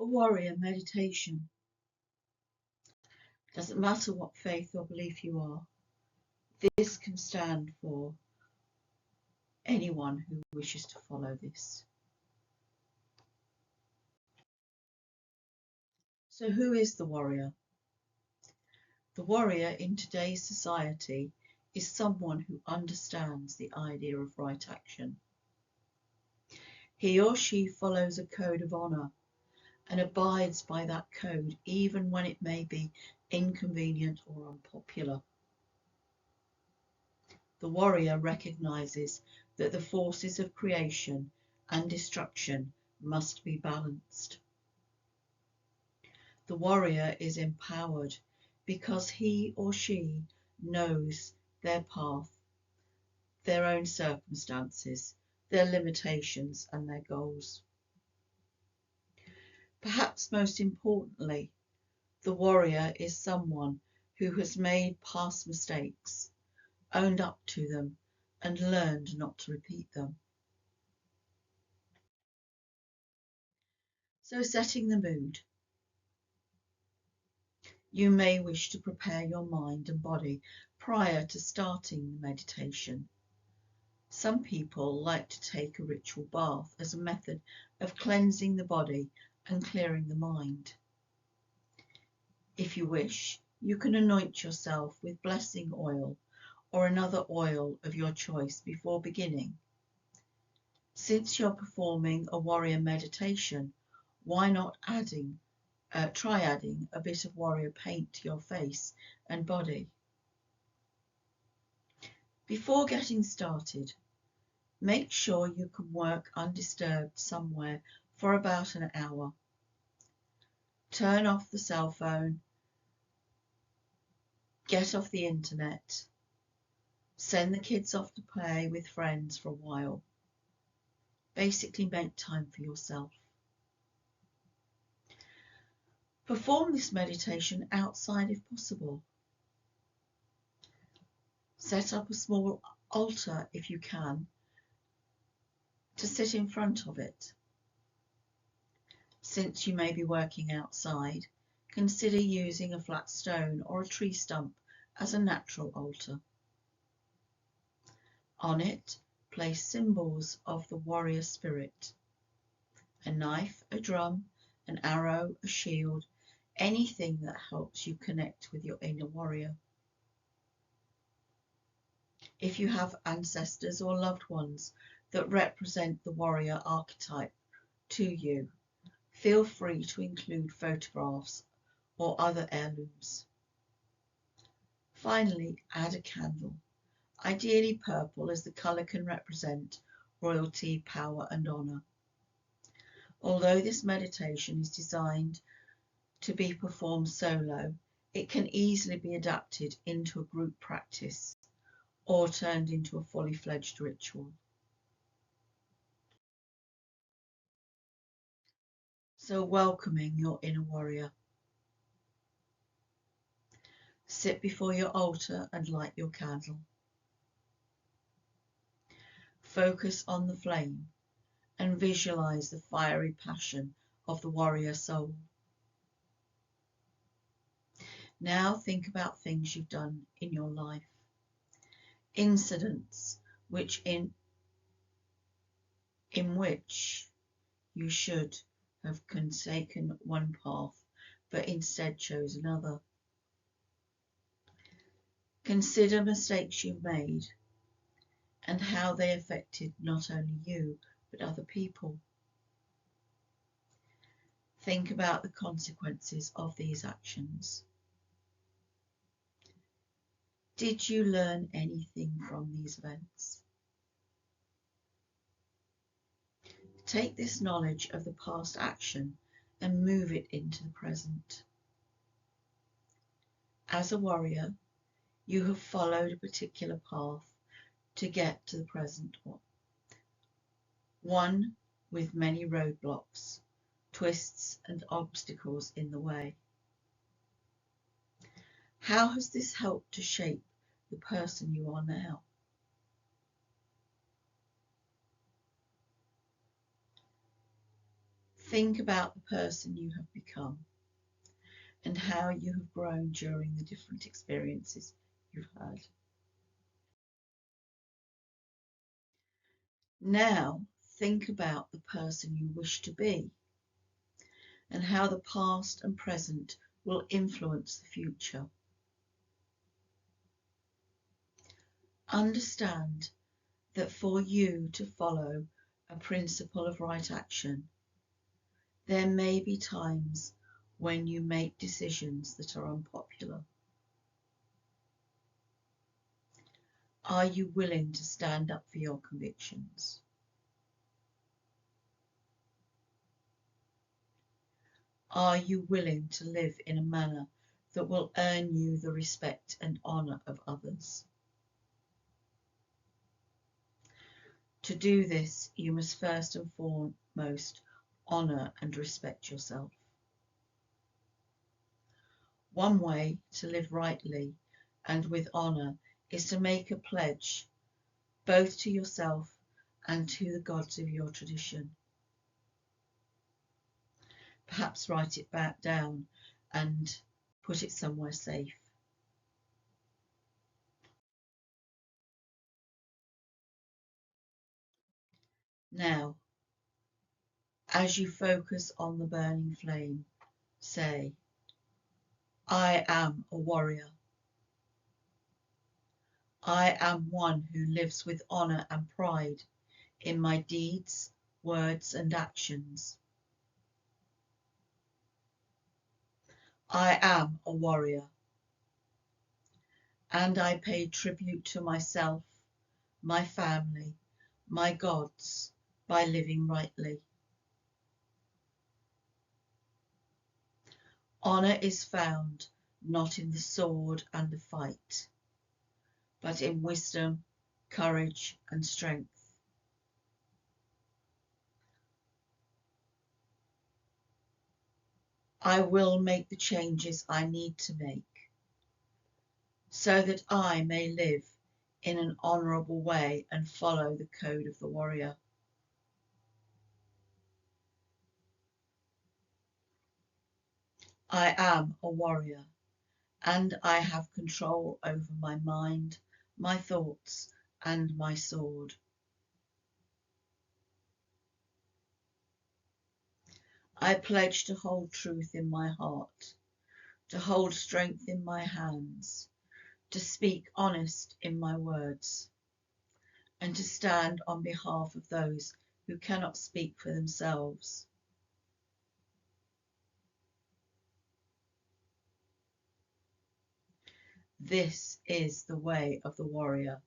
A warrior meditation. Doesn't matter what faith or belief you are, this can stand for anyone who wishes to follow this. So who is the warrior? The warrior in today's society is someone who understands the idea of right action. He or she follows a code of honour and abides by that code even when it may be inconvenient or unpopular. The warrior recognises that the forces of creation and destruction must be balanced. The warrior is empowered because he or she knows their path, their own circumstances, their limitations and their goals. Perhaps most importantly, the warrior is someone who has made past mistakes, owned up to them, and learned not to repeat them. So setting the mood. You may wish to prepare your mind and body prior to starting the meditation. Some people like to take a ritual bath as a method of cleansing the body and clearing the mind. If you wish, you can anoint yourself with blessing oil or another oil of your choice before beginning. Since you're performing a warrior meditation, why not try adding a bit of warrior paint to your face and body. Before getting started, make sure you can work undisturbed somewhere for about an hour. Turn off the cell phone, get off the internet, send the kids off to play with friends for a while. Basically make time for yourself. Perform this meditation outside if possible. Set up a small altar if you can to sit in front of it. Since you may be working outside, consider using a flat stone or a tree stump as a natural altar. On it, place symbols of the warrior spirit: a knife, a drum, an arrow, a shield, anything that helps you connect with your inner warrior. If you have ancestors or loved ones that represent the warrior archetype to you, feel free to include photographs or other heirlooms. Finally, add a candle, ideally purple, as the colour can represent royalty, power and honour. Although this meditation is designed to be performed solo, it can easily be adapted into a group practice or turned into a fully fledged ritual. So welcoming your inner warrior. Sit before your altar and light your candle. Focus on the flame and visualize the fiery passion of the warrior soul. Now think about things you've done in your life, incidents in which you should have taken one path but instead chose another. Consider mistakes you've made and how they affected not only you but other people. Think about the consequences of these actions. Did you learn anything from these events? Take this knowledge of the past action and move it into the present. As a warrior, you have followed a particular path to get to the present one with many roadblocks, twists and obstacles in the way. How has this helped to shape the person you are now? Think about the person you have become and how you have grown during the different experiences you've had. Now think about the person you wish to be and how the past and present will influence the future. Understand that for you to follow a principle of right action, there may be times when you make decisions that are unpopular. Are you willing to stand up for your convictions? Are you willing to live in a manner that will earn you the respect and honour of others? To do this, you must first and foremost honour and respect yourself. One way to live rightly and with honour is to make a pledge, both to yourself and to the gods of your tradition. Perhaps write it back down and put it somewhere safe. Now, as you focus on the burning flame, say, I am a warrior. I am one who lives with honour and pride in my deeds, words and actions. I am a warrior, and I pay tribute to myself, my family, my gods, by living rightly. Honour is found not in the sword and the fight, but in wisdom, courage and strength. I will make the changes I need to make so that I may live in an honourable way and follow the code of the warrior. I am a warrior, and I have control over my mind, my thoughts, and my sword. I pledge to hold truth in my heart, to hold strength in my hands, to speak honest in my words, and to stand on behalf of those who cannot speak for themselves. This is the way of the warrior,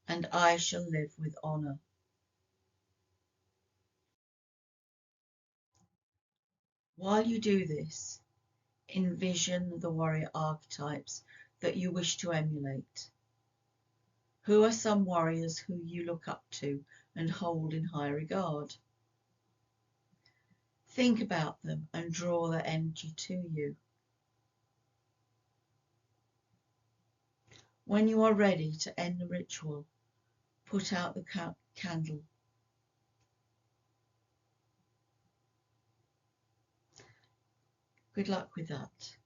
and I shall live with honour. While you do this, envision the warrior archetypes that you wish to emulate. Who are some warriors who you look up to and hold in high regard? Think about them and draw their energy to you. When you are ready to end the ritual, put out the candle. Good luck with that.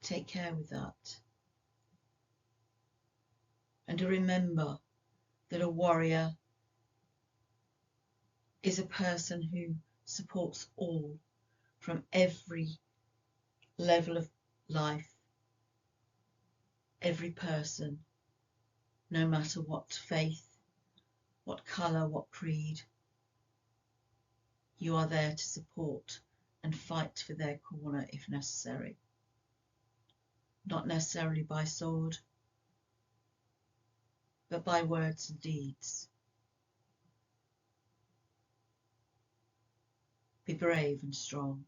Take care with that. And to remember that a warrior is a person who supports all from every level of life, every person, no matter what faith, what colour, what creed. You are there to support and fight for their corner if necessary. Not necessarily by sword, but by words and deeds. Be brave and strong.